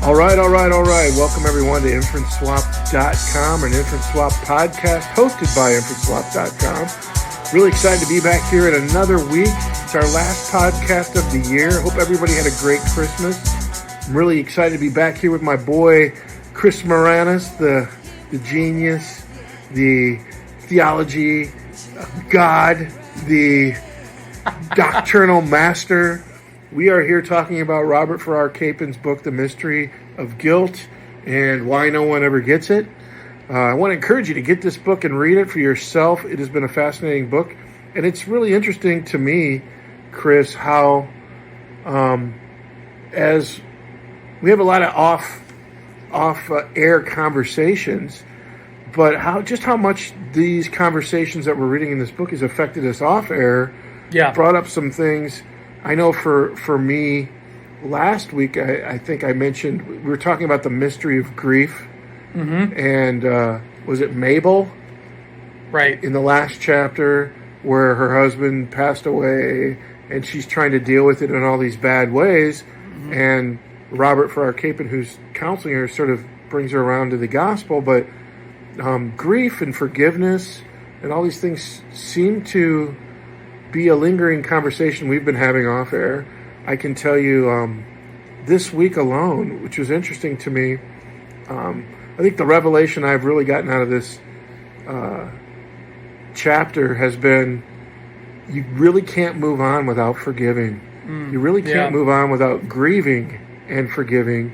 All right. Welcome everyone to InferenceSwap.com, an Inference Swap podcast hosted by InferenceSwap.com. Really excited to be back here in another week. It's our last podcast of the year. Hope everybody had a great Christmas. I'm really excited to be back here with my boy Chris Moranis, the genius, the theology God, the doctrinal master. We are here talking about Robert Farrar Capen's book, The Mystery of Guilt, and why no one ever gets it. I want to encourage you to get this book and read it for yourself. It has been a fascinating book, and it's really interesting to me, Chris, how as we have a lot of off-air conversations, but how much these conversations that we're reading in this book has affected us off-air. Yeah. Brought up some things. I know for me, last week, I think I mentioned, we were talking about the mystery of grief. Mm-hmm. And was it Mabel? Right. In the last chapter where her husband passed away and she's trying to deal with it in all these bad ways. Mm-hmm. And Robert Farrar Capen, who's counseling her, sort of brings her around to the gospel. But grief and forgiveness and all these things seem to be a lingering conversation we've been having off air. I can tell you this week alone, which was interesting to me, I think the revelation I've really gotten out of this chapter has been you really can't move on without forgiving. You really can't move on without grieving and forgiving.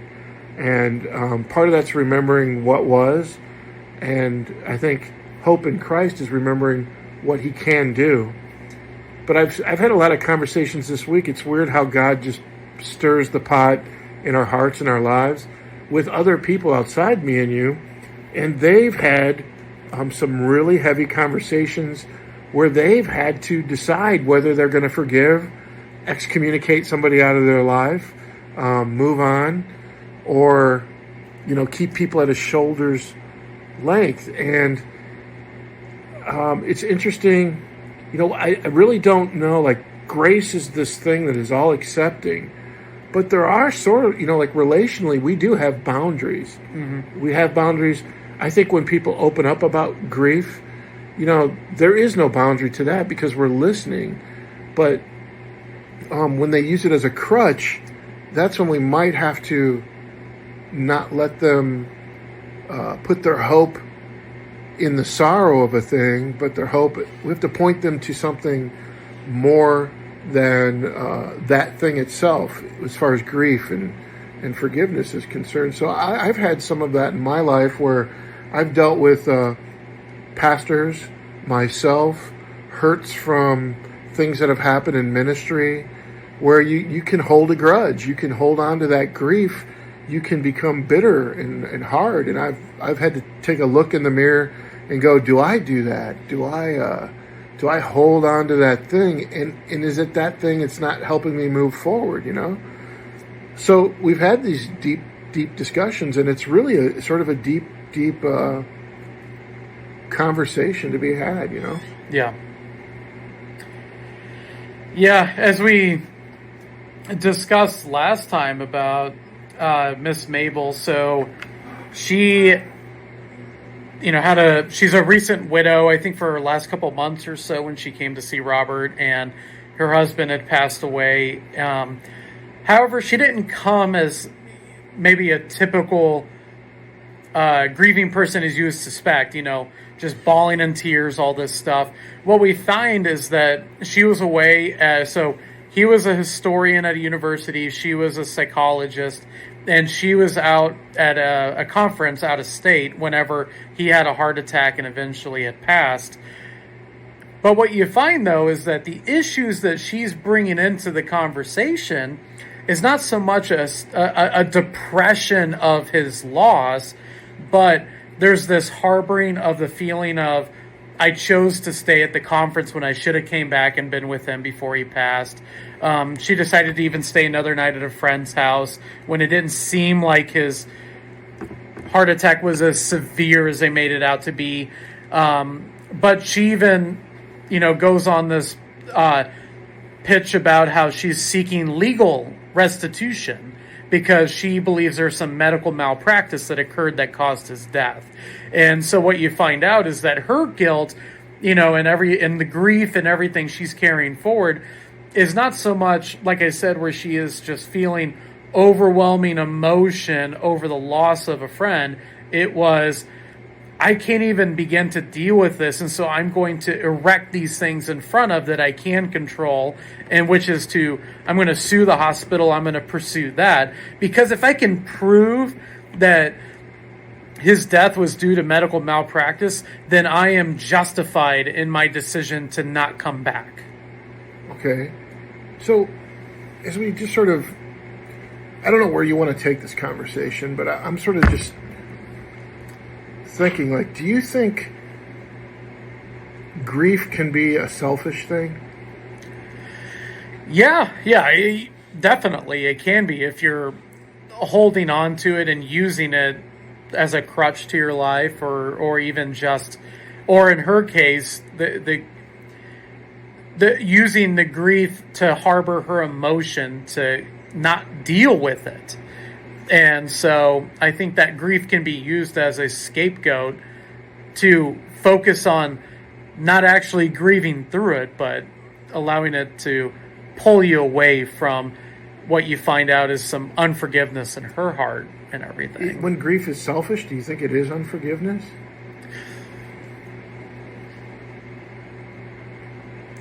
And part of that's remembering what was. And I think hope in Christ is remembering what he can do. But I've had a lot of conversations this week. It's weird how God just stirs the pot in our hearts and our lives with other people outside me and you. And they've had some really heavy conversations where they've had to decide whether they're going to forgive, excommunicate somebody out of their life, move on, or, keep people at a shoulder's length. And it's interesting. I really don't know, grace is this thing that is all accepting, but there are sort of, relationally, we do have boundaries. Mm-hmm. We have boundaries. I think when people open up about grief, there is no boundary to that because we're listening. But when they use it as a crutch, that's when we might have to not let them put their hope in the sorrow of a thing, but their hope, we have to point them to something more than that thing itself as far as grief and forgiveness is concerned. So I've had some of that in my life where I've dealt with pastors, myself, hurts from things that have happened in ministry where you can hold a grudge, you can hold on to that grief, you can become bitter and hard. And I've had to take a look in the mirror and go, do I do that? Do I hold on to that thing? And is it that thing that's not helping me move forward, So we've had these deep discussions, and it's really a sort of a deep conversation to be had, Yeah. Yeah, as we discussed last time about Miss Mabel, so she she's a recent widow, I think for her last couple of months or so when she came to see Robert, and her husband had passed away. However, she didn't come as maybe a typical grieving person as you would suspect, just bawling in tears, all this stuff. What we find is that she was away, so he was a historian at a university, she was a psychologist, and she was out at a conference out of state whenever he had a heart attack and eventually had passed. But what you find, though, is that the issues that she's bringing into the conversation is not so much a depression of his loss, but there's this harboring of the feeling of, I chose to stay at the conference when I should have came back and been with him before he passed. She decided to even stay another night at a friend's house when it didn't seem like his heart attack was as severe as they made it out to be. But she even, goes on this pitch about how she's seeking legal restitution because she believes there's some medical malpractice that occurred that caused his death. And so what you find out is that her guilt, and the grief and everything she's carrying forward is not so much, like I said, where she is just feeling overwhelming emotion over the loss of a friend. It was, I can't even begin to deal with this, and so I'm going to erect these things in front of that I can control, and which is I'm going to sue the hospital, I'm going to pursue that, because if I can prove that his death was due to medical malpractice, then I am justified in my decision to not come back. Okay. So, as we just sort of, I don't know where you want to take this conversation, but I'm sort of just thinking, like, do you think grief can be a selfish thing? Yeah, definitely it can be if you're holding on to it and using it as a crutch to your life, or even just, or in her case, the using the grief to harbor her emotion to not deal with it. And so I think that grief can be used as a scapegoat to focus on not actually grieving through it, but allowing it to pull you away from what you find out is some unforgiveness in her heart and everything. When grief is selfish, do you think it is unforgiveness?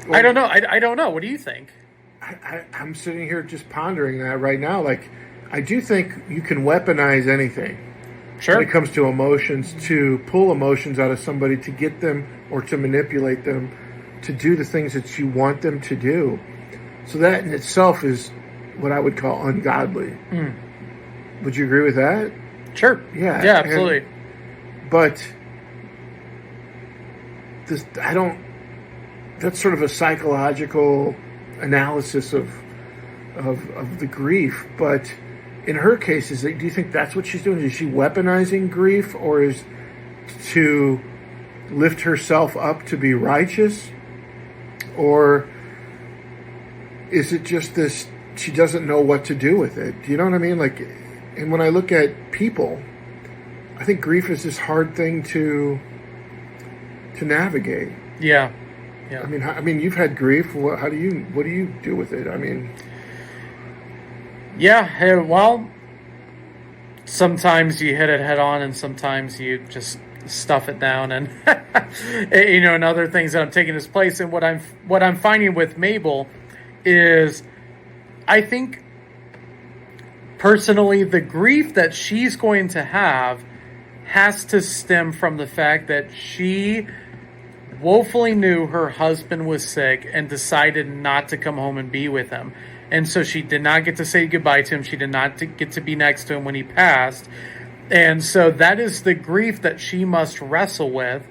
Well, I don't know. I don't know. What do you think? I'm sitting here just pondering that right now. Like, I do think you can weaponize anything. Sure. When it comes to emotions, to pull emotions out of somebody, to get them or to manipulate them to do the things that you want them to do. So that in itself is what I would call ungodly. Mm. Would you agree with that? Sure. Yeah. Yeah, absolutely. But that's sort of a psychological analysis of the grief. But in her case, do you think that's what she's doing? Is she weaponizing grief, or is to lift herself up to be righteous? Or is it just this, she doesn't know what to do with it? Do you know what I mean? Like, and when I look at people, I think grief is this hard thing to navigate. Yeah. I mean, you've had grief. What do you do with it? I mean, yeah. Well, sometimes you hit it head on, and sometimes you just stuff it down, and and other things that I'm taking its place. And what I'm finding with Mabel is, I think personally, the grief that she's going to have has to stem from the fact that she woefully knew her husband was sick and decided not to come home and be with him. And so she did not get to say goodbye to him. She did not get to be next to him when he passed. And so that is the grief that she must wrestle with.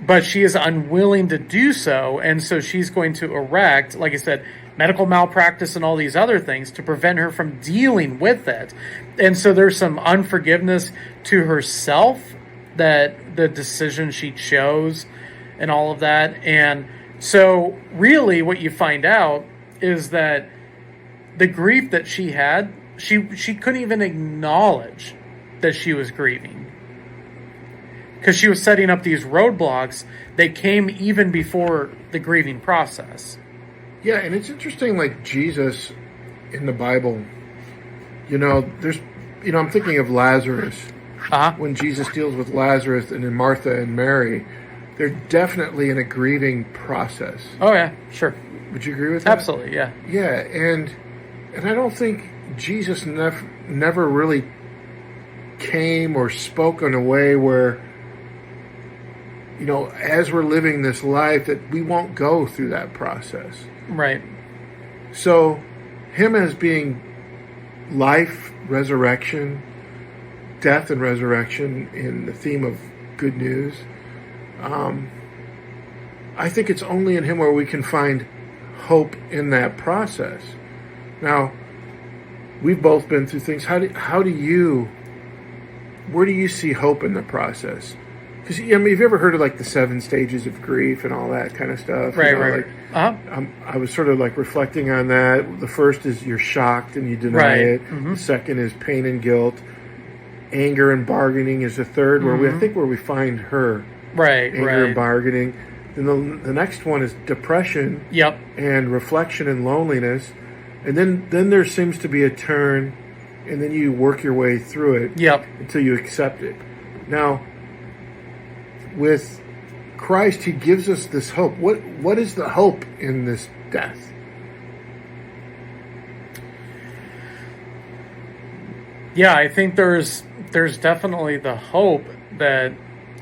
But she is unwilling to do so. And so she's going to erect, like I said, medical malpractice and all these other things to prevent her from dealing with it. And so there's some unforgiveness to herself, that the decision she chose and all of that. And so really what you find out is that the grief that she had, she couldn't even acknowledge that she was grieving, because she was setting up these roadblocks that came even before the grieving process. Yeah, and it's interesting, like Jesus in the Bible, there's, I'm thinking of Lazarus. Uh-huh. When Jesus deals with Lazarus and then Martha and Mary, they're definitely in a grieving process. Oh, yeah, sure. Would you agree with that? Absolutely, yeah. Yeah, and I don't think Jesus never really came or spoke in a way where, as we're living this life, that we won't go through that process. Right. So, him as being life, resurrection, death and resurrection in the theme of good news, I think it's only in him where we can find hope in that process. Now, we've both been through things. Where do you see hope in the process? Because, have you ever heard of like the 7 stages of grief and all that kind of stuff? Right. Like, I was sort of like reflecting on that. The first is you're shocked and you deny it. The second is pain and guilt. Anger and bargaining is the third, where we find her. Anger and bargaining. Then the next one is depression. And reflection and loneliness. And then there seems to be a turn, and then you work your way through it until you accept it. Now, with Christ, he gives us this hope. What is the hope in this death? Yeah, I think there's definitely the hope that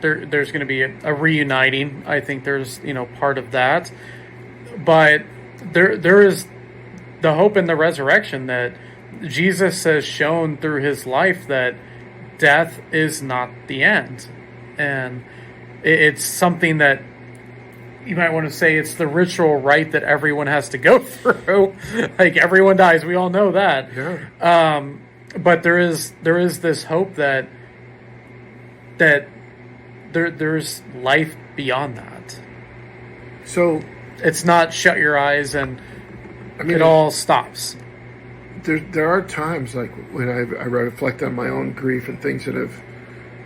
there's going to be a reuniting. I think there's part of that, but there is the hope in the resurrection that Jesus has shown through his life that death is not the end, and it's something that you might want to say it's the ritual rite that everyone has to go through. Like, everyone dies, we all know that. But there is this hope that there's life beyond that. So it's not shut your eyes and it all stops. There are times like when I reflect on my own grief and things that have,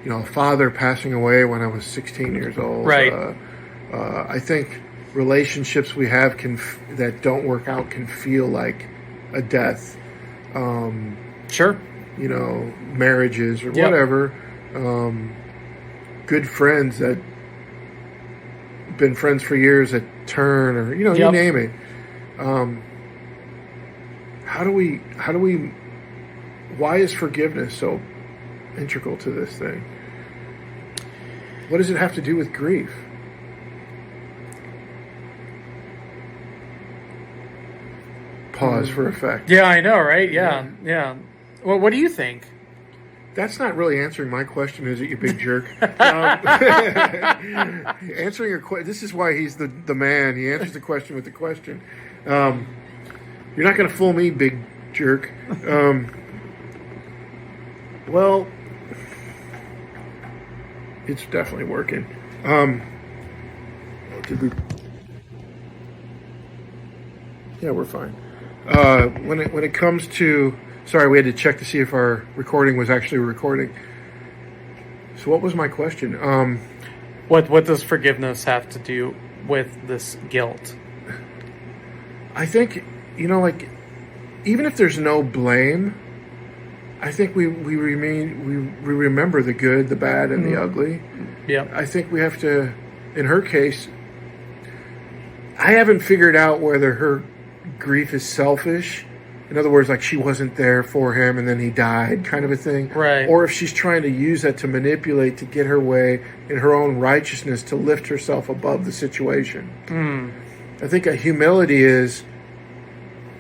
a father passing away when I was 16 years old. I think relationships we have that don't work out can feel like a death. Marriages or whatever. Good friends that been friends for years that turn, or you name it. How do we? Why is forgiveness so integral to this thing? What does it have to do with grief? Pause for effect. Yeah, I know, right? Yeah. Well, what do you think? That's not really answering my question, is it, you big jerk? Answering your question. This is why he's the man. He answers the question with the question. You're not going to fool me, big jerk. Well, it's definitely working. Yeah, we're fine. When it comes to... Sorry, we had to check to see if our recording was actually recording. So what was my question? What does forgiveness have to do with this guilt? I think, even if there's no blame, I think we remember the good, the bad, and the ugly. Yeah. I think we have to, in her case, I haven't figured out whether her grief is selfish. In other words, like she wasn't there for him and then he died, kind of a thing. Right. Or if she's trying to use that to manipulate, to get her way in her own righteousness, to lift herself above the situation. I think humility is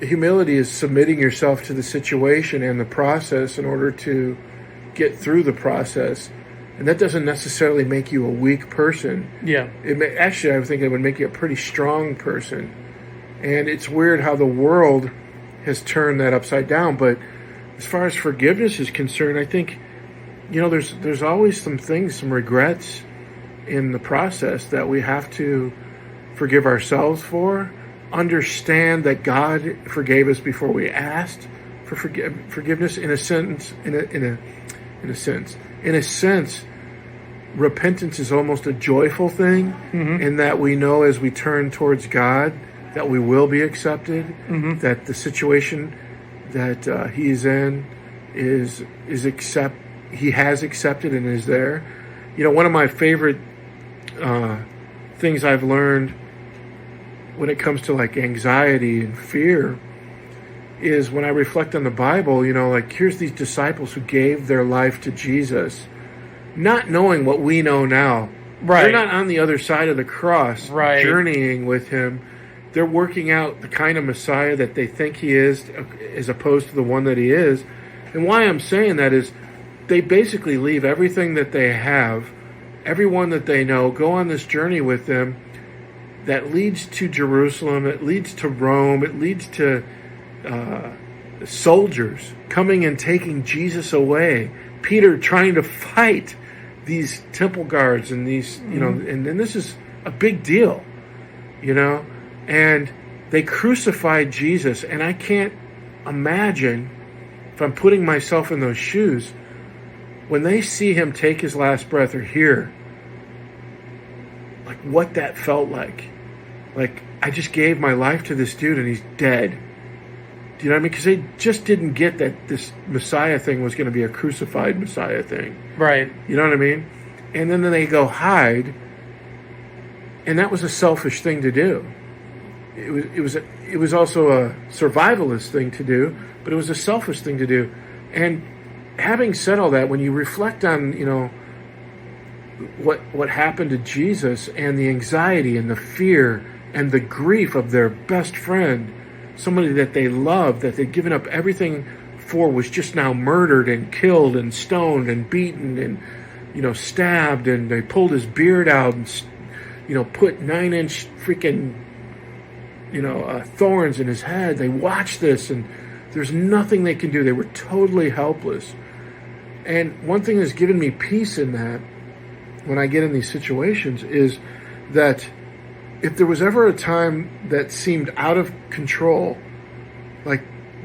submitting yourself to the situation and the process in order to get through the process. And that doesn't necessarily make you a weak person. Yeah. Actually, I think it would make you a pretty strong person. And it's weird how the world has turned that upside down. But as far as forgiveness is concerned, I think, there's always some regrets in the process that we have to forgive ourselves for. Understand that God forgave us before we asked for forgiveness. In a sense, repentance is almost a joyful thing, in that we know as we turn towards God that we will be accepted, that the situation that he is in he has accepted and is there. One of my favorite things I've learned when it comes to like anxiety and fear is when I reflect on the Bible, here's these disciples who gave their life to Jesus, not knowing what we know now. Right. They're not on the other side of the cross, journeying with him. They're working out the kind of Messiah that they think he is, as opposed to the one that he is. And why I'm saying that is they basically leave everything that they have, everyone that they know, go on this journey with them that leads to Jerusalem, it leads to Rome, it leads to soldiers coming and taking Jesus away. Peter trying to fight these temple guards and these, and this is a big deal, And they crucified Jesus, and I can't imagine, if I'm putting myself in those shoes, when they see him take his last breath or hear, like what that felt like. Like, I just gave my life to this dude and he's dead. Do you know what I mean? Because they just didn't get that this Messiah thing was going to be a crucified Messiah thing. Right. You know what I mean? And then they go hide, and that was a selfish thing to do. It was also a survivalist thing to do, but it was a selfish thing to do. And having said all that, when you reflect on, what happened to Jesus and the anxiety and the fear and the grief of their best friend, somebody that they loved, that they'd given up everything for, was just now murdered and killed and stoned and beaten and, stabbed, and they pulled his beard out and, put 9-inch freaking, thorns in his head. They watched this, and there's nothing they can do. They were totally helpless. And one thing that's given me peace in that, when I get in these situations, is that if there was ever a time that seemed out of control, like,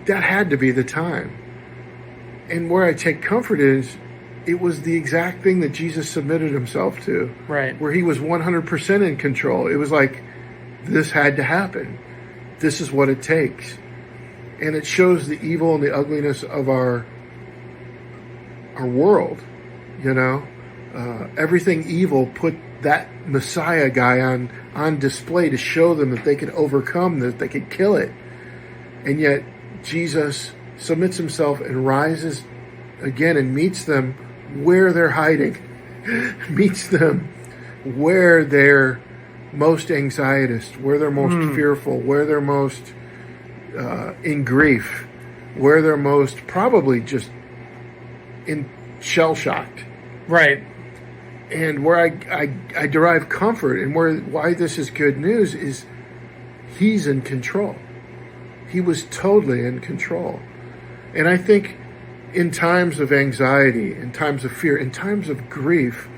that had to be the time. And where I take comfort is, it was the exact thing that Jesus submitted himself to. Right. Where he was 100% in control. It was like, this had to happen. This is what it takes. And it shows the evil and the ugliness of our world. Everything evil put that Messiah guy on display to show them that they could overcome, that they could kill it. And yet Jesus submits himself and rises again and meets them where they're hiding, meets them where they're most anxietist, where they're most fearful, where they're most in grief, where they're most probably just in shell-shocked. Right. And where I derive comfort, and why this is good news, is he's in control. He was totally in control. And I think in times of anxiety, in times of fear, in times of grief,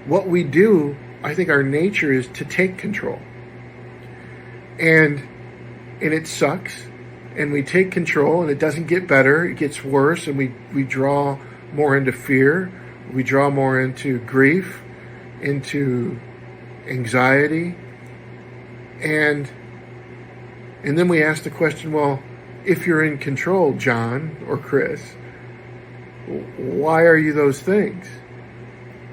what we do, I think our nature is to take control. And it sucks. And we take control, and it doesn't get better. It gets worse, and we draw more into fear. We draw more into grief, into anxiety. And then we ask the question, well, if you're in control, John or Chris, why are you those things?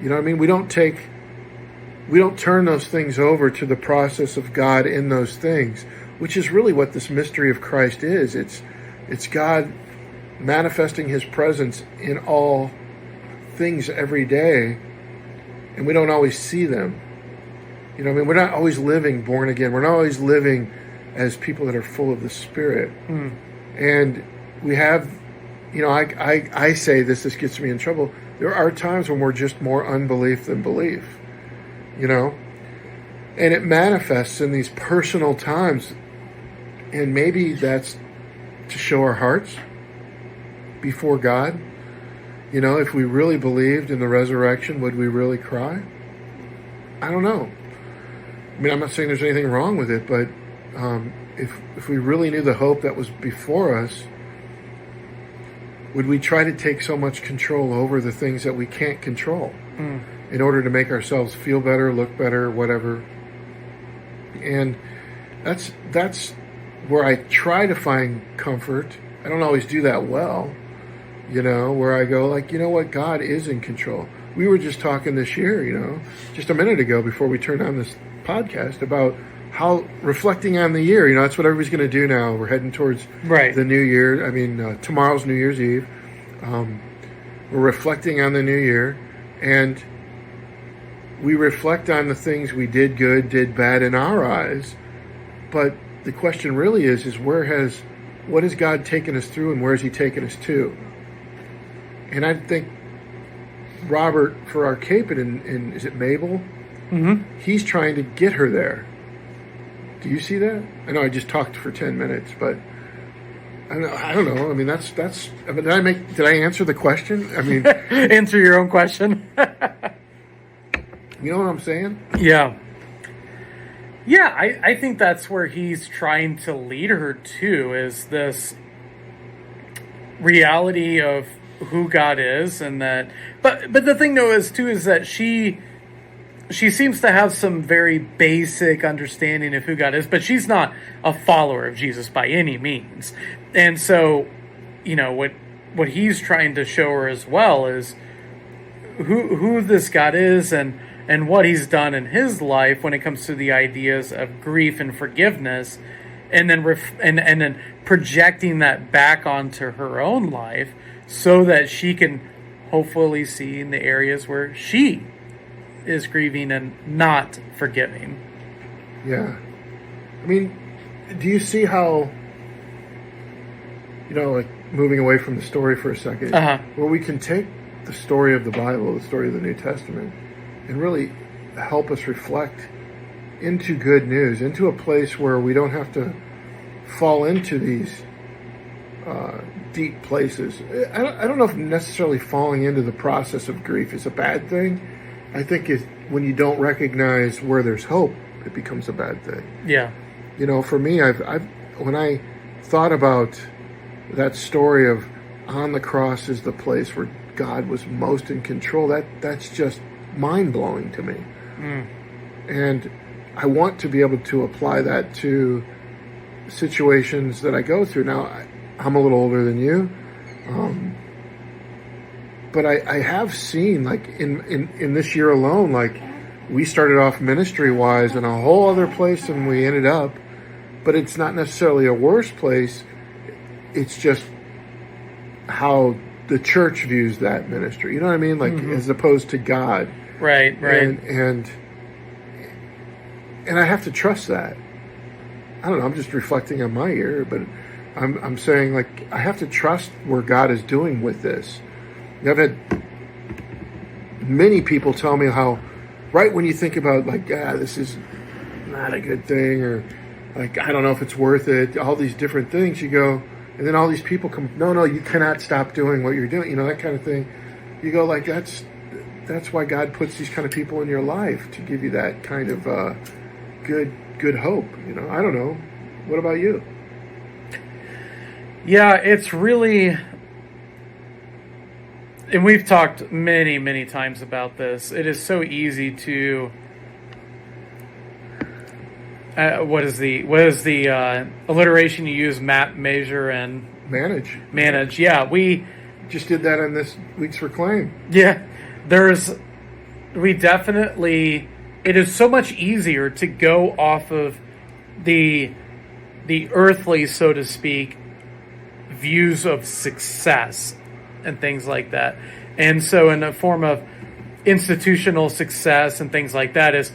You know what I mean? We don't turn those things over to the process of God in those things, which is really what this mystery of Christ is. It's God manifesting his presence in all things every day, and we don't always see them. We're not always living born again. We're not always living as people that are full of the Spirit. And we have, I say this gets me in trouble. There are times when we're just more unbelief than belief, and it manifests in these personal times. And maybe that's to show our hearts before God. If we really believed in the resurrection, would we really cry? I don't know. I mean, I'm not saying there's anything wrong with it, but if we really knew the hope that was before us, would we try to take so much control over the things that we can't control in order to make ourselves feel better, look better, whatever? And that's where I try to find comfort. I don't always do that well. Where I go like, what, God is in control. We were just talking this year, just a minute ago before we turned on this podcast, about how reflecting on the year, that's what everybody's going to do now. We're heading towards the new year. I mean, tomorrow's New Year's Eve. We're reflecting on the new year, and we reflect on the things we did good, did bad in our eyes. But the question really is what has God taken us through, and where has he taken us to? And I think Robert, for our Capon, in is it Mabel? Mm-hmm. He's trying to get her there. Do you see that? I know I just talked for 10 minutes, but I don't know. I mean, that's. Did I answer the question? I mean, answer your own question. You know what I'm saying? Yeah. Yeah, I think that's where he's trying to lead her to, is this reality of who God is, and that. But the thing though is that she seems to have some very basic understanding of who God is, but she's not a follower of Jesus by any means. And so, what he's trying to show her as well is who this God is, and what he's done in his life when it comes to the ideas of grief and forgiveness, and then and then projecting that back onto her own life so that she can hopefully see in the areas where she is grieving and not forgiving. Yeah. I mean, do you see how, like moving away from the story for a second, where we can take the story of the Bible, the story of the New Testament, and really help us reflect into good news, into a place where we don't have to fall into these deep places. I don't know if necessarily falling into the process of grief is a bad thing. I think when you don't recognize where there's hope, it becomes a bad thing. Yeah. For me, I've when I thought about that story of on the cross is the place where God was most in control, that's just mind-blowing to me. And I want to be able to apply that to situations that I go through. Now, I'm a little older than you, but I have seen, like, in this year alone, like, we started off ministry-wise in a whole other place than we ended up, but it's not necessarily a worse place. It's just how the church views that ministry. You know what I mean? Like, as opposed to God. Right. And I have to trust that. I don't know, I'm just reflecting on my year, but I'm saying, like, I have to trust where God is doing with this. I've had many people tell me how, right when you think about, like, this is not a good thing, or, like, I don't know if it's worth it, all these different things, you go, and then all these people come, no, you cannot stop doing what you're doing, that kind of thing. You go, like, that's why God puts these kind of people in your life, to give you that kind of good hope. I don't know. What about you? Yeah, it's really, and we've talked many, many times about this. It is so easy to, what is the alliteration you use? Map, measure, and manage. Yeah, we just did that on this week's Reclaim. Yeah, it is so much easier to go off of the earthly, so to speak, views of success and things like that. And so in a form of institutional success and things like that, is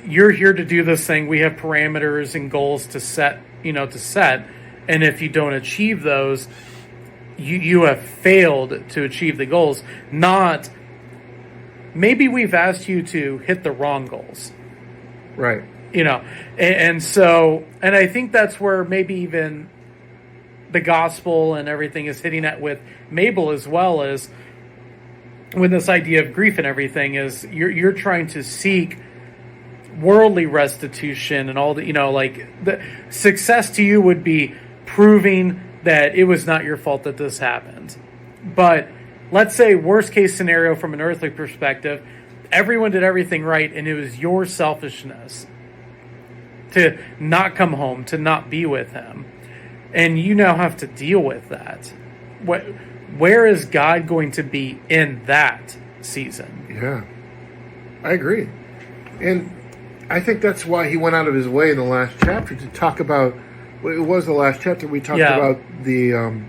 you're here to do this thing. We have parameters and goals to set. And if you don't achieve those, you have failed to achieve the goals. Not, maybe we've asked you to hit the wrong goals. Right. And so, and I think that's where maybe even the gospel and everything is hitting at with Mabel, as well as when this idea of grief and everything is, you're trying to seek worldly restitution and all the, like, the success to you would be proving that it was not your fault that this happened. But let's say worst case scenario from an earthly perspective, everyone did everything right and it was your selfishness to not come home, to not be with him. And you now have to deal with that. Where is God going to be in that season? Yeah, I agree. And I think that's why he went out of his way in the last chapter to talk about, it was the last chapter, we talked about the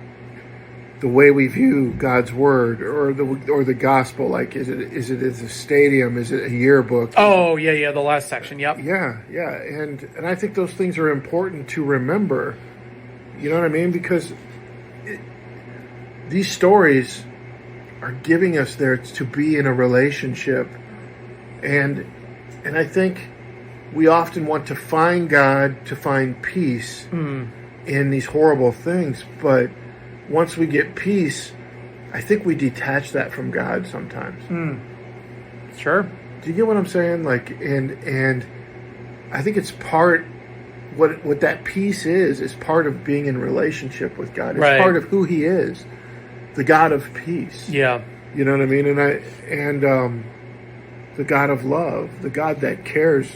way we view God's word or the gospel. Like, is it a stadium? Is it a yearbook? Oh, yeah, the last section, yep. Yeah, and I think those things are important to remember. You know what I mean? Because these stories are giving us there to be in a relationship, and I think we often want to find God, to find peace in these horrible things, but once we get peace, I think we detach that from God sometimes. Sure. Do you get what I'm saying? Like, and I think it's part, what that peace is part of being in relationship with God. It's part of who He is, the God of peace. Yeah. You know what I mean? And the God of love, the God that cares,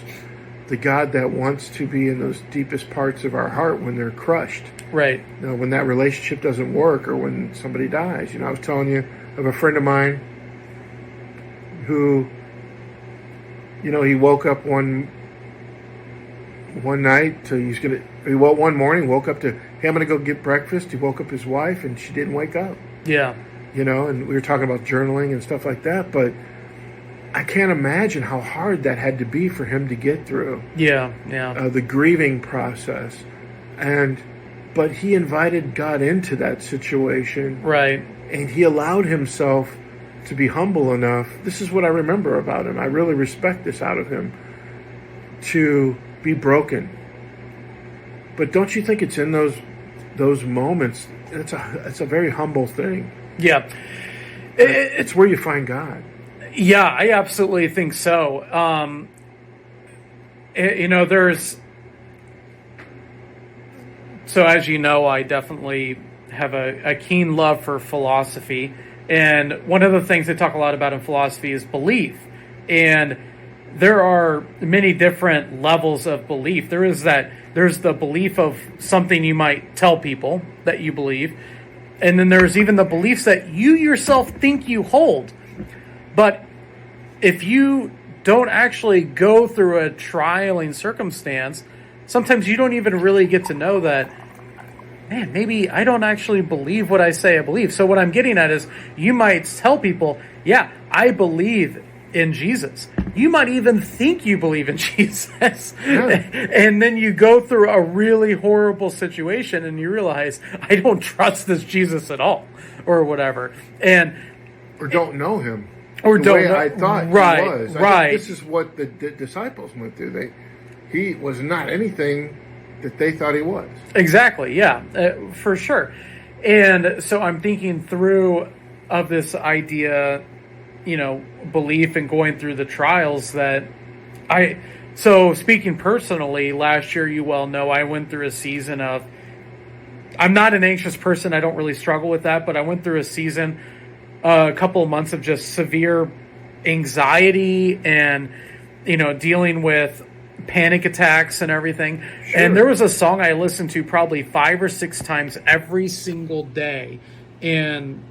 the God that wants to be in those deepest parts of our heart when they're crushed. Right. You know, when that relationship doesn't work or when somebody dies. You know, I was telling you of a friend of mine who, you know, he woke up one night to one morning woke up to, hey, I'm going to go get breakfast. He woke up his wife and she didn't wake up. Yeah. You know, and we were talking about journaling and stuff like that, but I can't imagine how hard that had to be for him to get through. Yeah. The grieving process. But he invited God into that situation. Right. And he allowed himself to be humble enough. This is what I remember about him. I really respect this out of him. To be broken. But don't you think it's in those moments, it's a very humble thing. Yeah. It's where you find God. Yeah, I absolutely think so. You know, so as you know, I definitely have a keen love for philosophy. And one of the things they talk a lot about in philosophy is belief. And there are many different levels of belief. There's the belief of something you might tell people that you believe. And then there's even the beliefs that you yourself think you hold. But if you don't actually go through a trialing circumstance, sometimes you don't even really get to know that, man, maybe I don't actually believe what I say I believe. So what I'm getting at is you might tell people, yeah, I believe in Jesus. You might even think you believe in Jesus. Yeah. And then you go through a really horrible situation and you realize, I don't trust this Jesus at all, or whatever. Or don't know him. Or the don't way know. I thought right, he was. Right. This is what the disciples went through. He was not anything that they thought he was. Exactly, yeah, for sure. And so I'm thinking through of this idea, you know, belief and going through the trials that so speaking personally, last year, you well know, I went through a season of, I'm not an anxious person, I don't really struggle with that, but I went through a season, a couple of months of just severe anxiety and, you know, dealing with panic attacks and everything. Sure. And there was a song I listened to probably 5 or 6 times every single day. And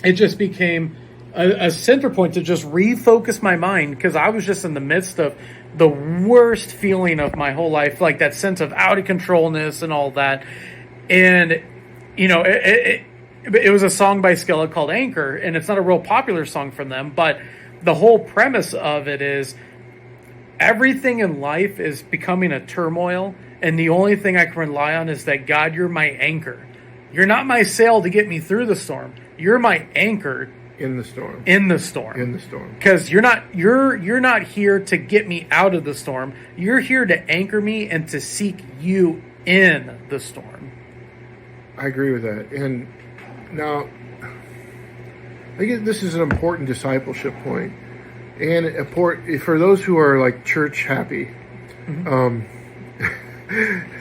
it just became a center point to just refocus my mind, because I was just in the midst of the worst feeling of my whole life, like that sense of out of controlness and all that. And, you know, it was a song by Skella called Anchor, and it's not a real popular song from them, but the whole premise of it is everything in life is becoming a turmoil, and the only thing I can rely on is that, God, you're my anchor. You're not my sail to get me through the storm. You're my anchor in the storm. In the storm. In the storm. Because you're not here to get me out of the storm. You're here to anchor me and to seek you in the storm. I agree with that. And now, I think this is an important discipleship point. And for those who are like church happy, mm-hmm.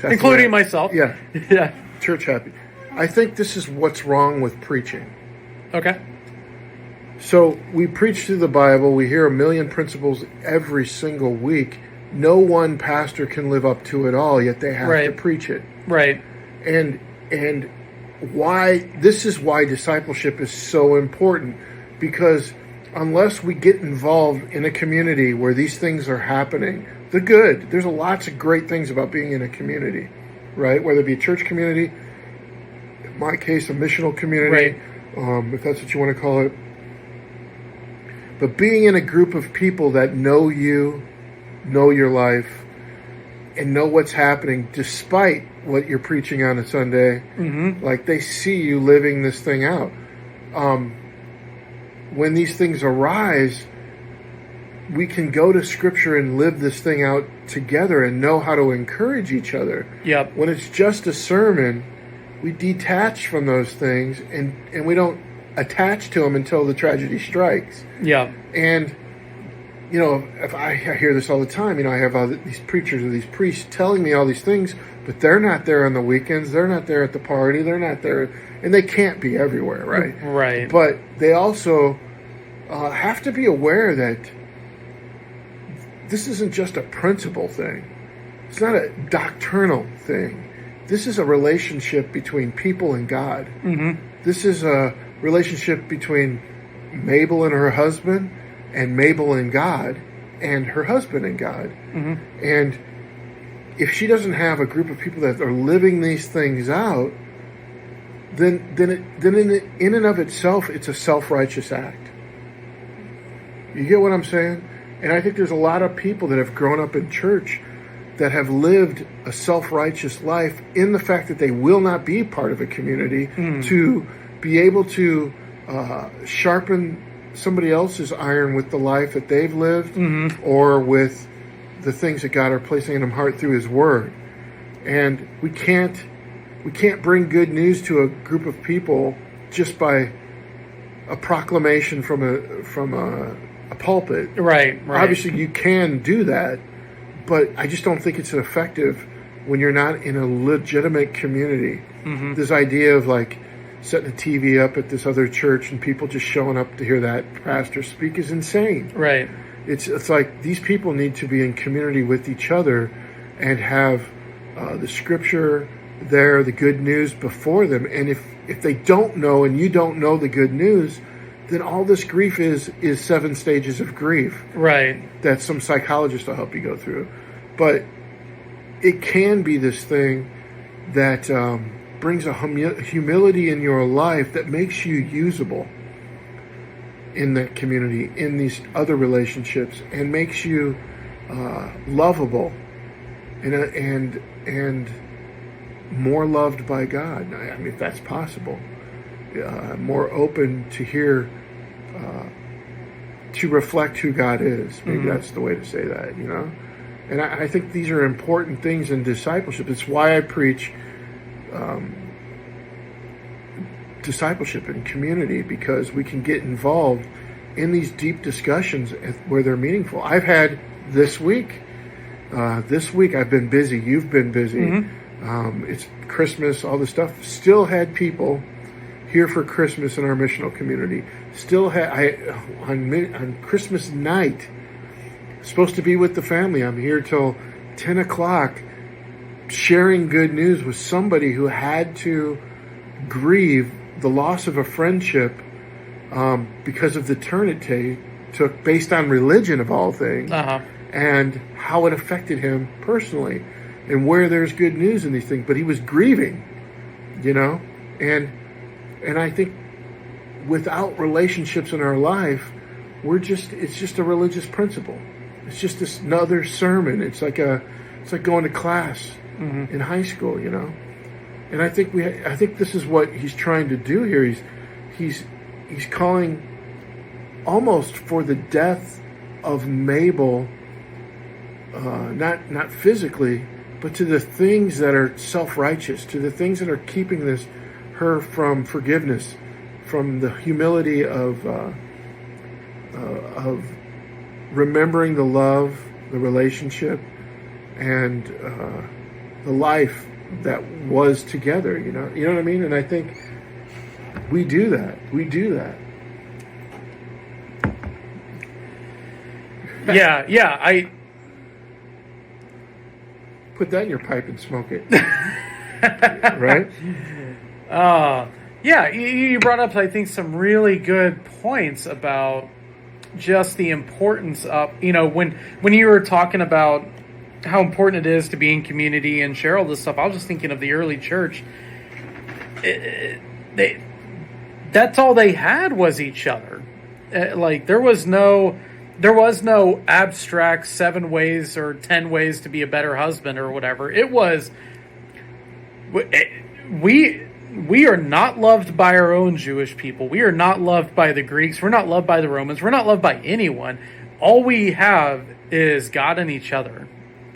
Including myself. Yeah. Yeah. Church happy. I think this is what's wrong with preaching. Okay. So we preach through the Bible. We hear a million principles every single week. No one pastor can live up to it all, yet they have to preach it. Right. And this is why discipleship is so important, because unless we get involved in a community where these things are happening, there's lots of great things about being in a community, right? Whether it be a church community, in my case, a missional community, if that's what you want to call it. But being in a group of people that know you, know your life, and know what's happening despite what you're preaching on a Sunday, mm-hmm. like they see you living this thing out. When these things arise, we can go to Scripture and live this thing out together and know how to encourage each other. Yep. When it's just a sermon, we detach from those things and we don't attach to them until the tragedy strikes. Yeah. And if I hear this all the time, I have all these preachers or these priests telling me all these things, but they're not there on the weekends. They're not there at the party. They're not there, and they can't be everywhere, right? Right. But they also have to be aware that this isn't just a principle thing. It's not a doctrinal thing. This is a relationship between people and God. Mm-hmm. This is a relationship between Mabel and her husband, and Mabel and God, and her husband and God. Mm-hmm. And if she doesn't have a group of people that are living these things out, then in and of itself, it's a self-righteous act. You get what I'm saying? And I think there's a lot of people that have grown up in church that have lived a self-righteous life in the fact that they will not be part of a community to be able to sharpen somebody else's iron with the life that they've lived or with the things that God are placing in their heart through His Word. And we can't bring good news to a group of people just by a proclamation from a pulpit. Right. Obviously, you can do that, but I just don't think it's effective when you're not in a legitimate community. Mm-hmm. This idea of like setting a TV up at this other church and people just showing up to hear that pastor speak is insane. Right. It's like these people need to be in community with each other and have the scripture there, the good news before them. And if they don't know and you don't know the good news, then all this grief is 7 stages of grief. Right. That some psychologist will help you go through. But it can be this thing that brings a humility in your life that makes you usable in that community, in these other relationships, and makes you lovable and more loved by God. I mean, if that's possible. More open to hear, to reflect who God is. Maybe that's the way to say that, And I think these are important things in discipleship. It's why I preach discipleship and community, because we can get involved in these deep discussions where they're meaningful. I've had this week I've been busy. You've been busy. Mm-hmm. It's Christmas, all this stuff. Still had people here for Christmas in our missional community. Still on Christmas night, supposed to be with the family. I'm here till 10 o'clock sharing good news with somebody who had to grieve the loss of a friendship because of the turn it took based on religion of all things, and how it affected him personally, and where there's good news in these things. But he was grieving, and I think without relationships in our life, it's just a religious principle. It's just this another sermon. It's like going to class in high school, And I think this is what he's trying to do here. He's calling almost for the death of Mabel, not physically, but to the things that are self-righteous, to the things that are keeping her from forgiveness, from the humility of remembering the love, the relationship, and the life that was together. You know what I mean? And I think we do that. Yeah. I put that in your pipe and smoke it. Right? Yeah, you brought up, I think, some really good points about just the importance of, when you were talking about how important it is to be in community and share all this stuff, I was just thinking of the early church. That's all they had was each other. There was no abstract 7 ways or 10 ways to be a better husband or whatever. It was, we are not loved by our own Jewish people. We are not loved by the Greeks. We're not loved by the Romans. We're not loved by anyone. All we have is God and each other.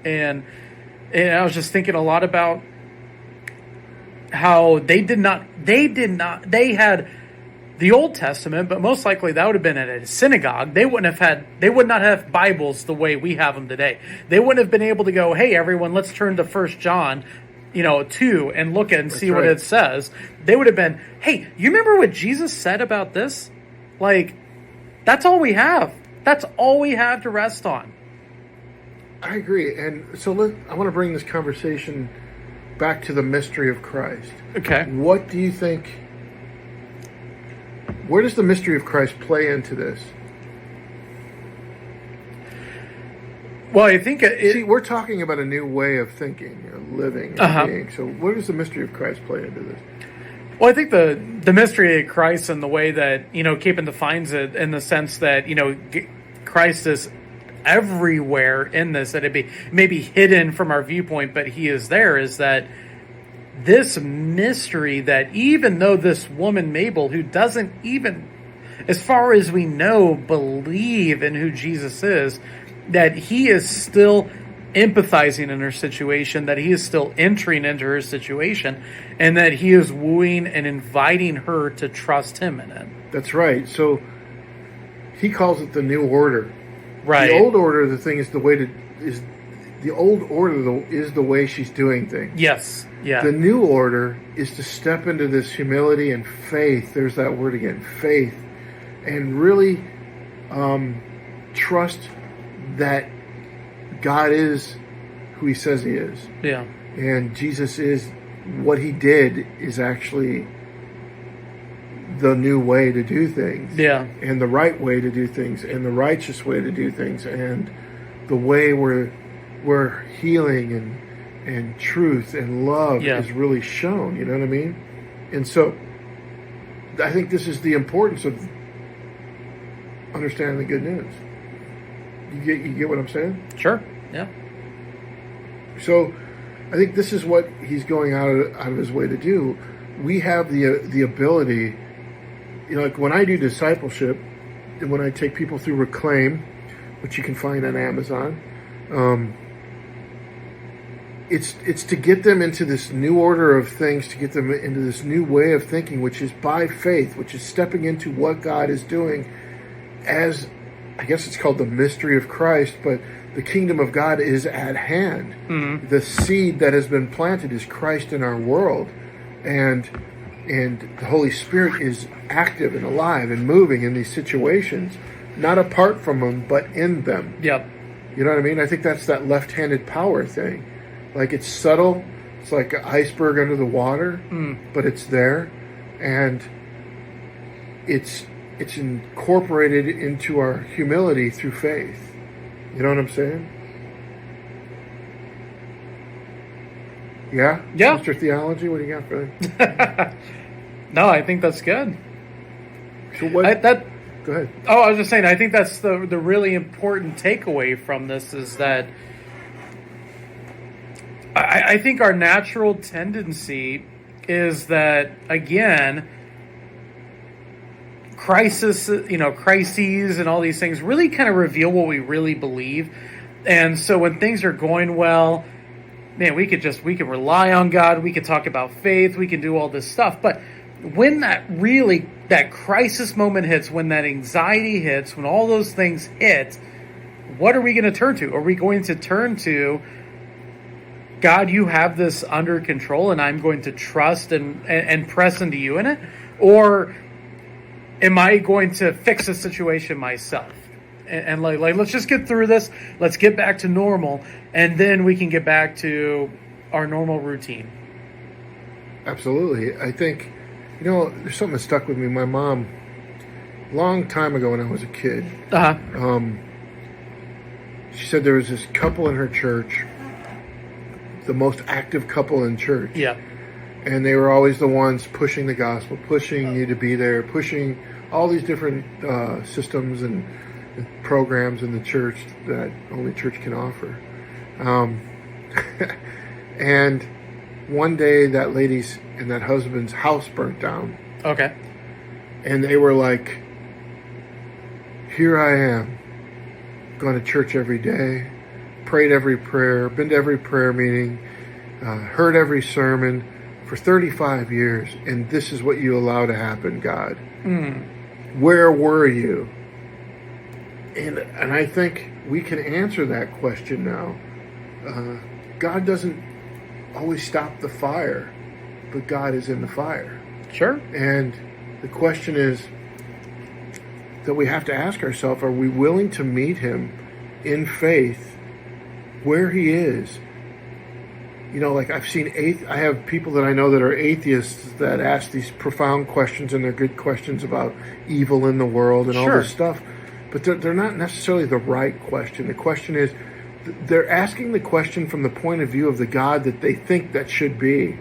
And I was just thinking a lot about how they had the Old Testament, but most likely that would have been at a synagogue. They would not have Bibles the way we have them today. They wouldn't have been able to go, hey, everyone, let's turn to 1 John, 2 and look at and see what it says. They would have been, hey, you remember what Jesus said about this? Like, that's all we have. That's all we have to rest on. I agree. And so I want to bring this conversation back to the mystery of Christ. Okay. What do you think? Where does the mystery of Christ play into this? Well, I think see, we're talking about a new way of thinking, living, and being. So, where does the mystery of Christ play into this? Well, I think the mystery of Christ and the way that Capon defines it in the sense that Christ is everywhere in this, that it may be hidden from our viewpoint, but he is there. Is that this mystery that even though this woman Mabel, who doesn't even, as far as we know, believe in who Jesus is, that he is still empathizing in her situation, that he is still entering into her situation, and that he is wooing and inviting her to trust him in it. That's right. So he calls it the new order. Right. The old order, the thing is the way the old order is the way she's doing things. Yes. Yeah. The new order is to step into this humility and faith. There's that word again, faith, and really trust that God is who he says he is. Yeah. And Jesus is what he did is actually the new way to do things. Yeah. And the right way to do things and the righteous way to do things and the way where healing and truth and love is really shown, you know what I mean? And so I think this is the importance of understanding the good news. You get what I'm saying? Sure. Yeah. So I think this is what he's going out of his way to do. We have the ability, like when I do discipleship and when I take people through Reclaim, which you can find on Amazon, it's to get them into this new order of things, to get them into this new way of thinking, which is by faith, which is stepping into what God is doing as, I guess it's called the mystery of Christ, but the kingdom of God is at hand. Mm-hmm. The seed that has been planted is Christ in our world. And the Holy Spirit is active and alive and moving in these situations, not apart from them, but in them. Yep. You know what I mean? I think that's that left-handed power thing. Like, it's subtle. It's like an iceberg under the water, but it's there. And it's incorporated into our humility through faith. You know what I'm saying? Yeah? Yeah. Mr. Theology, what do you got for that? No, I think that's good. So what? Go ahead. Oh, I was just saying, I think that's the really important takeaway from this is that I think our natural tendency is that, again, crises and all these things really kind of reveal what we really believe. And so when things are going well, man, we can rely on God. We can talk about faith. We can do all this stuff. But when that crisis moment hits, when that anxiety hits, when all those things hit, what are we going to turn to? Are we going to turn to, God, you have this under control and I'm going to trust and press into you in it? Or am I going to fix the situation myself? And like, let's just get through this. Let's get back to normal. And then we can get back to our normal routine. Absolutely. I think, there's something that stuck with me. My mom, a long time ago when I was a kid, she said there was this couple in her church, the most active couple in church. Yeah. And they were always the ones pushing the gospel, pushing you to be there, pushing all these different systems and programs in the church that only church can offer. And one day that lady's and that husband's house burnt down. Okay. And they were like, here I am, going to church every day, prayed every prayer, been to every prayer meeting, heard every sermon for 35 years, and this is what you allow to happen, God. Where were you? And I think we can answer that question now. God doesn't always stop the fire, but God is in the fire. Sure. And the question is that we have to ask ourselves, are we willing to meet him in faith where he is? You know, like I've seen I have people that I know that are atheists that ask these profound questions, and they're good questions about evil in the world and all this stuff. But they're not necessarily the right question. The question is, they're asking the question from the point of view of the God that they think that should be.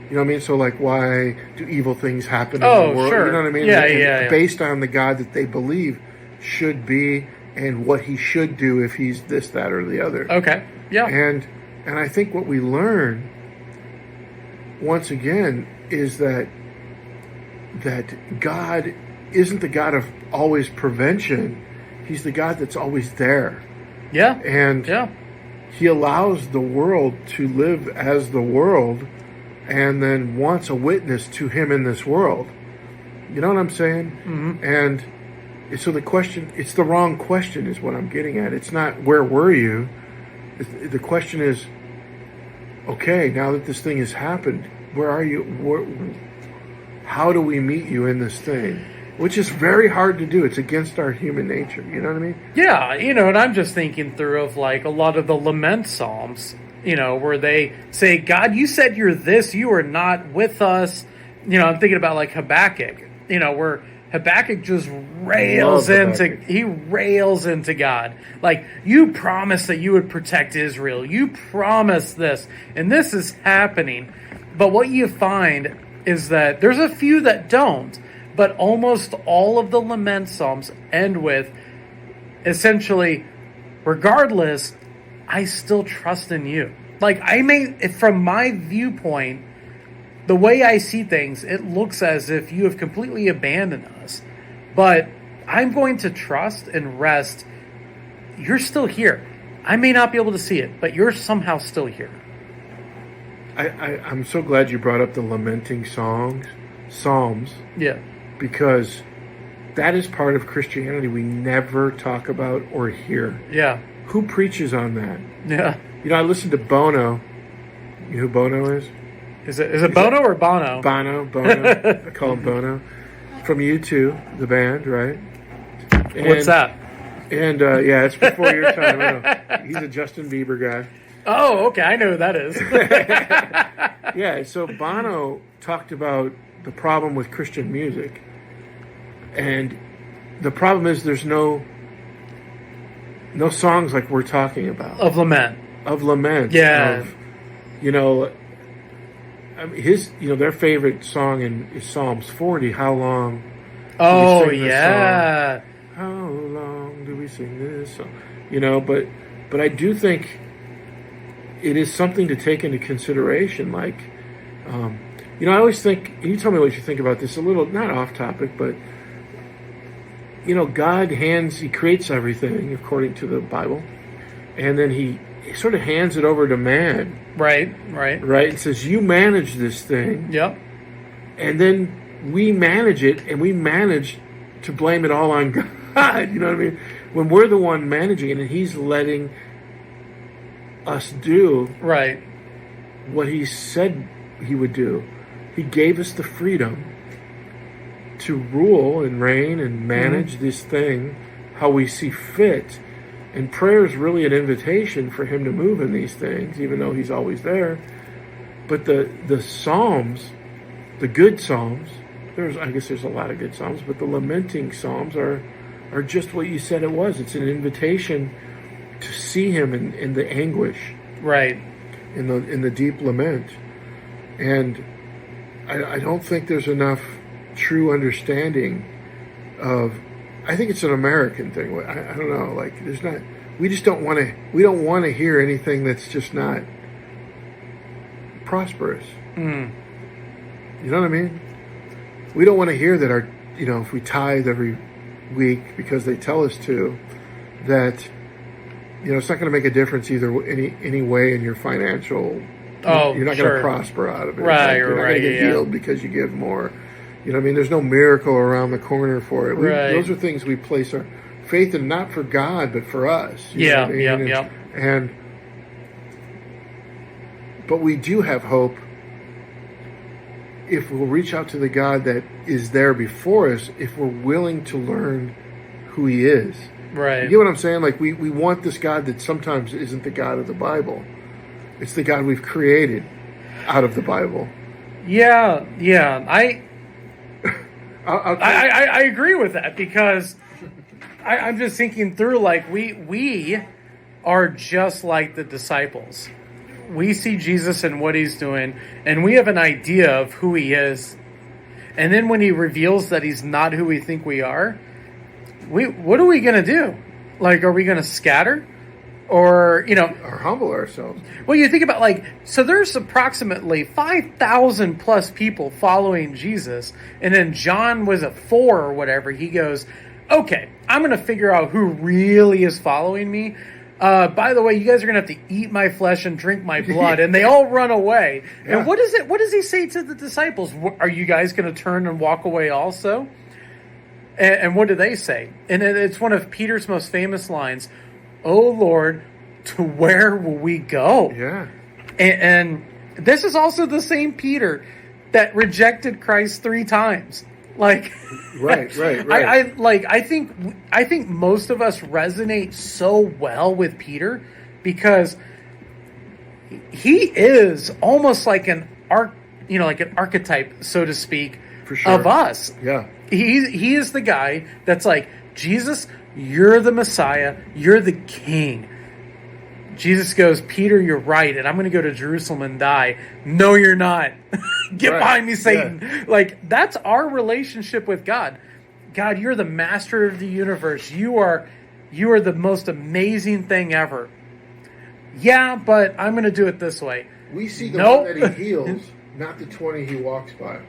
You know what I mean? So like, why do evil things happen in the world? Sure. You know what I mean? Yeah. Based on the God that they believe should be and what he should do if he's this, that, or the other. Okay. Yeah. And I think what we learn, once again, is that God isn't the God of always prevention. He's the God that's always there. Yeah. And he allows the world to live as the world, and then wants a witness to him in this world. You know what I'm saying? Mm-hmm. And so the question, it's the wrong question is what I'm getting at. It's not, where were you? The question is, okay, now that this thing has happened, where are you? How do we meet you in this thing? Which is very hard to do. It's against our human nature. You know what I mean? Yeah, and I'm just thinking through of like a lot of the lament psalms, where they say, God, you said you're this, you are not with us. I'm thinking about like Habakkuk, where Habakkuk just rails into God. Like, you promised that you would protect Israel. You promised this, and this is happening. But what you find is that there's a few that don't, but almost all of the lament psalms end with, essentially, regardless, I still trust in you. Like, from my viewpoint, the way I see things, it looks as if you have completely abandoned us. But I'm going to trust and rest. You're still here. I may not be able to see it, but you're somehow still here. I'm so glad you brought up the lamenting psalms. Yeah. Because that is part of Christianity we never talk about or hear. Yeah. Who preaches on that? Yeah. I listened to Bono. You know who Bono is? Is it Bono or Bono? Bono. I call him Bono. From U2, the band, right? What's that? And, it's before your time. I know. He's a Justin Bieber guy. Oh, okay. I know who that is. Yeah, so Bono talked about the problem with Christian music. And the problem is there's no songs like we're talking about. Of lament. Yeah. Their favorite song is Psalms 40, How Long Oh, do we sing this yeah. song? How long do we sing this song? But I do think it is something to take into consideration. Like, I always think, you tell me what you think about this, a little, not off topic, but, God he creates everything according to the Bible, and then he sort of hands it over to man. Right. And says, you manage this thing. Yep. And then we manage it, and we manage to blame it all on God. You know what I mean? When we're the one managing it, and he's letting us do what he said he would do. He gave us the freedom to rule and reign and manage this thing how we see fit. And prayer is really an invitation for him to move in these things, even though he's always there. But the Psalms, the good Psalms, I guess there's a lot of good Psalms, but the lamenting Psalms are just what you said it was. It's an invitation to see him in the anguish. Right. In the deep lament. And I don't think there's enough true understanding of, I think it's an American thing. I don't know, like there's not, we don't want to hear anything that's just not prosperous. You know what I mean? We don't want to hear that if we tithe every week because they tell us to, that it's not going to make a difference any way in your financial Oh, you're not going to prosper out of it. Right, you're not going to get healed because you give more. You know what I mean? There's no miracle around the corner for it. Those are things we place our faith in, not for God, but for us. You know what I mean? But we do have hope if we'll reach out to the God that is there before us, if we're willing to learn who he is. Right. You get what I'm saying? Like, we want this God that sometimes isn't the God of the Bible. It's the God we've created out of the Bible. Yeah. I agree with that, because I'm just thinking through, like, we are just like the disciples. We see Jesus and what he's doing, and we have an idea of who he is. And then when he reveals that he's not who we think we are, what are we going to do? Like, are we going to scatter? Or, or humble ourselves. Well, you think about, like, so there's approximately 5,000 plus people following Jesus. And then John was at 4 or whatever. He goes, okay, I'm going to figure out who really is following me. By the way, you guys are going to have to eat my flesh and drink my blood. And they all run away. Yeah. And what does he say to the disciples? Are you guys going to turn and walk away also? And what do they say? And it's one of Peter's most famous lines. Oh, Lord, to where will we go? Yeah. And this is also the same Peter that rejected Christ 3 times. Like, right. I think most of us resonate so well with Peter, because he is almost like an archetype, so to speak, for sure, of us. Yeah. He is the guy that's like, Jesus, you're the Messiah. You're the King. Jesus goes, Peter, you're right, and I'm going to go to Jerusalem and die. No, you're not. Get behind me, Satan. Yeah. Like, that's our relationship with God. God, you're the master of the universe. You are the most amazing thing ever. Yeah, but I'm going to do it this way. We see the one that he heals, not the 20 he walks by.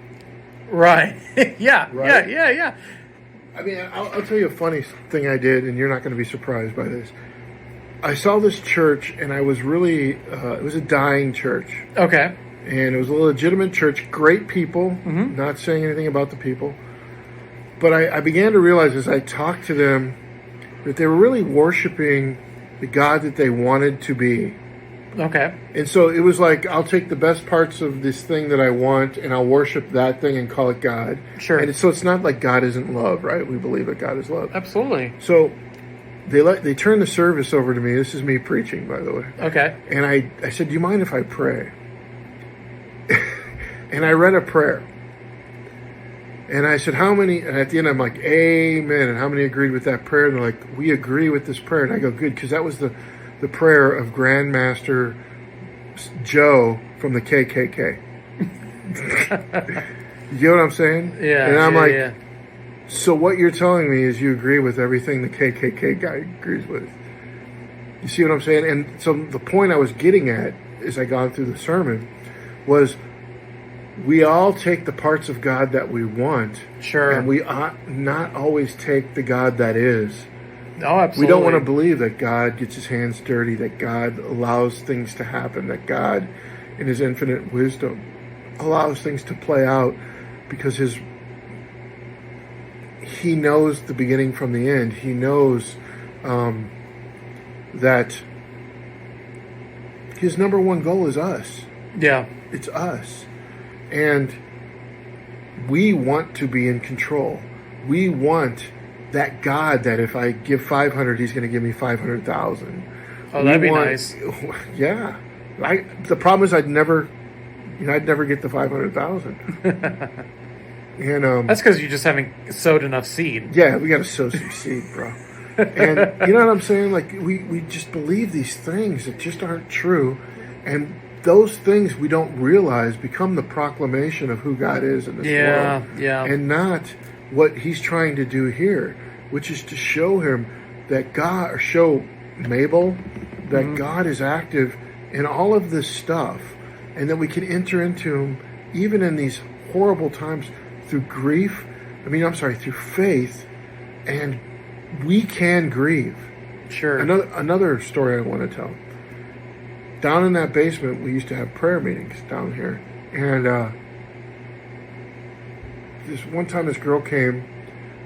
Right. Yeah. Right? Yeah. I mean, I'll tell you a funny thing I did, and you're not going to be surprised by this. I saw this church, and I was really, it was a dying church. Okay. And it was a legitimate church, great people, not saying anything about the people. But I began to realize as I talked to them that they were really worshiping the God that they wanted to be. Okay. And so it was like, I'll take the best parts of this thing that I want, and I'll worship that thing and call it God. Sure. And so it's not like God isn't love, right? We believe that God is love. Absolutely. So they turned the service over to me. This is me preaching, by the way. Okay. And I said, do you mind if I pray? And I read a prayer. And I said, how many? And at the end, I'm like, amen. And how many agreed with that prayer? And they're like, we agree with this prayer. And I go, good, because that was the prayer of Grandmaster Joe from the KKK. You get what I'm saying? Yeah. And I'm so what you're telling me is you agree with everything the KKK guy agrees with. You see what I'm saying? And so the point I was getting at as I got through the sermon was we all take the parts of God that we want. Sure. And we ought not always take the God that is. No, absolutely. We don't want to believe that God gets his hands dirty, that God allows things to happen, that God, in his infinite wisdom, allows things to play out because he knows the beginning from the end. He knows that his number one goal is us. Yeah. It's us. And we want to be in control. We want that God that if I give 500, he's going to give me 500,000. Oh, that'd be nice. Yeah. The problem is I'd never get the 500,000. And that's because you just haven't sowed enough seed. Yeah, we got to sow some seed, bro. And you know what I'm saying? Like we just believe these things that just aren't true, and those things we don't realize become the proclamation of who God is in this world. Yeah. And not what he's trying to do here, which is to show him that God, or show Mabel that God is active in all of this stuff, and that we can enter into him even in these horrible times through grief. Through faith, and we can grieve. Sure. Another story I want to tell. down in that basement, we used to have prayer meetings down here. And this one time this girl came,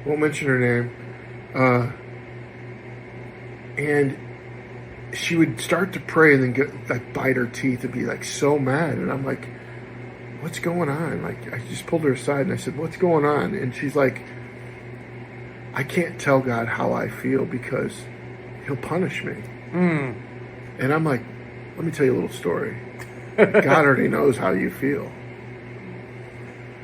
won't mention her name, and she would start to pray and then get like bite her teeth and be like so mad. And I'm like, what's going on? Like, I just pulled her aside and I said, what's going on? And she's like, I can't tell God how I feel because he'll punish me. And I'm like, let me tell you a little story. God already knows how you feel.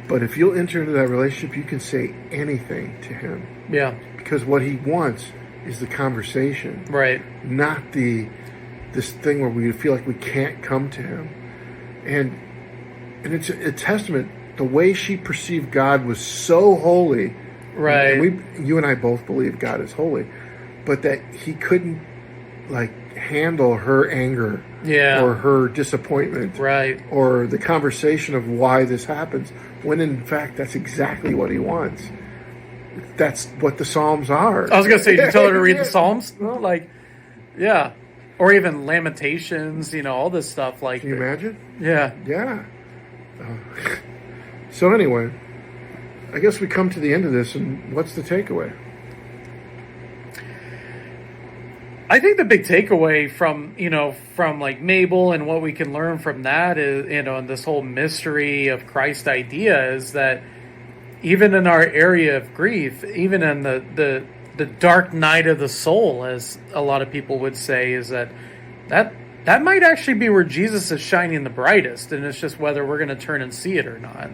But if you'll enter into that relationship, you can say anything to him. Yeah. Because what he wants is the conversation. Right. Not this thing where we feel like we can't come to him. And it's a testament. The way she perceived God was so holy. Right. And you and I both believe God is holy. But that he couldn't like handle her anger. Yeah. Or her disappointment. Right. Or the conversation of why this happens. When in fact, that's exactly what he wants. That's what the Psalms are. I was going to say, did you tell her to read the Psalms? Like, yeah. Or even Lamentations, all this stuff. Like, can you imagine? Yeah. Yeah. So anyway, I guess we come to the end of this, and what's the takeaway? I think the big takeaway from like Mabel and what we can learn from that is, and this whole mystery of Christ idea is that even in our area of grief, even in the dark night of the soul, as a lot of people would say, is that might actually be where Jesus is shining the brightest, and it's just whether we're going to turn and see it or not.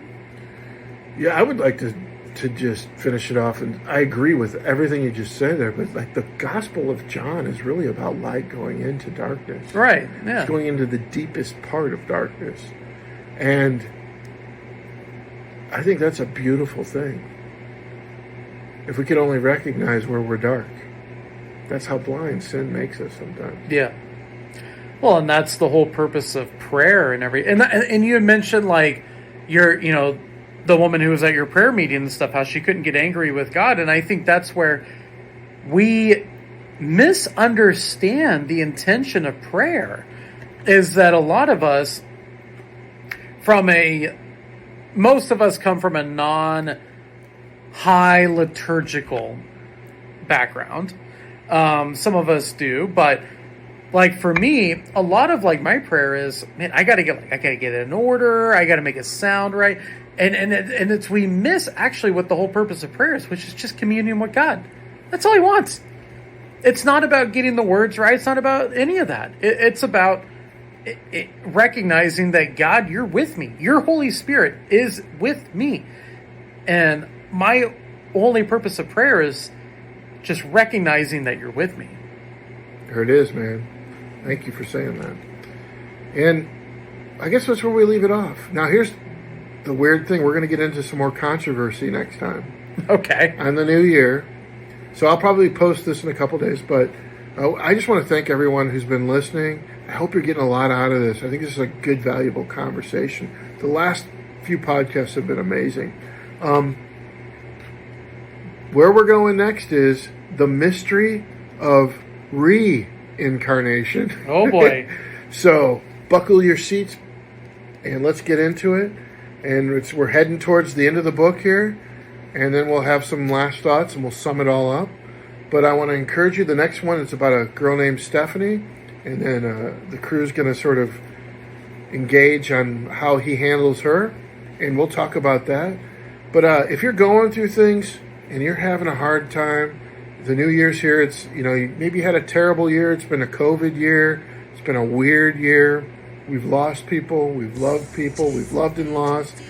Yeah, I would like to just finish it off, and I agree with everything you just said there, but like the Gospel of John is really about light going into darkness. Right, yeah. It's going into the deepest part of darkness. And I think that's a beautiful thing. If we could only recognize where we're dark. That's how blind sin makes us sometimes. Yeah. Well, and that's the whole purpose of prayer and and you had mentioned like the woman who was at your prayer meeting and stuff, how she couldn't get angry with God. And I think that's where we misunderstand the intention of prayer, is that a lot of us most of us come from a non-high liturgical background. Some of us do, but like for me, a lot of like my prayer is, man, I gotta get it in order. I gotta make it sound right. And we miss actually what the whole purpose of prayer is, which is just communion with God. That's all he wants. It's not about getting the words right. It's not about any of that. It's about recognizing that God, you're with me. Your Holy Spirit is with me. And my only purpose of prayer is just recognizing that you're with me. There it is, man. Thank you for saying that. And I guess that's where we leave it off. Now, here's the weird thing. We're going to get into some more controversy next time. Okay. On the new year. So I'll probably post this in a couple days, but I just want to thank everyone who's been listening. I hope you're getting a lot out of this. I think this is a good, valuable conversation. The last few podcasts have been amazing. Where we're going next is the mystery of Re-Incarnation. Oh, boy. So buckle your seats and let's get into it. And we're heading towards the end of the book here. And then we'll have some last thoughts and we'll sum it all up. But I want to encourage you. The next one is about a girl named Stephanie. And then the crew's going to sort of engage on how he handles her. And we'll talk about that. But if you're going through things and you're having a hard time, the new year's here. It's, you maybe had a terrible year. It's been a COVID year. It's been a weird year. We've lost people. We've loved people. We've loved and lost.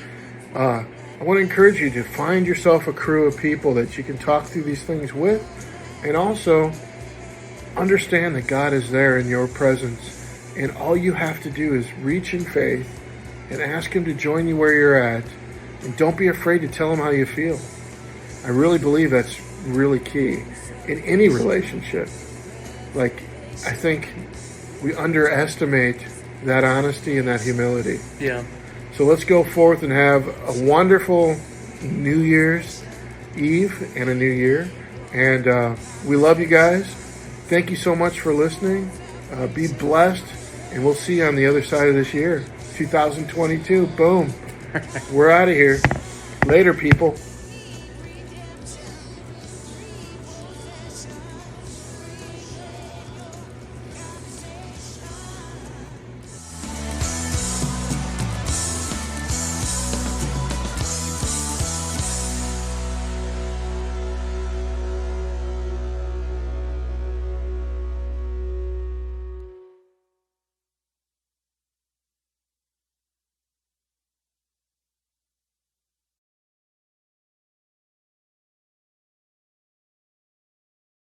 I want to encourage you to find yourself a crew of people that you can talk through these things with. And also understand that God is there in your presence. And all you have to do is reach in faith and ask him to join you where you're at. And don't be afraid to tell him how you feel. I really believe that's really key in any relationship. Like, I think we underestimate that honesty and that humility. Yeah. So let's go forth and have a wonderful New Year's Eve and a new year. And we love you guys. Thank you so much for listening. Be blessed And we'll see you on the other side of this year. 2022. Boom. We're out of here. Later, people.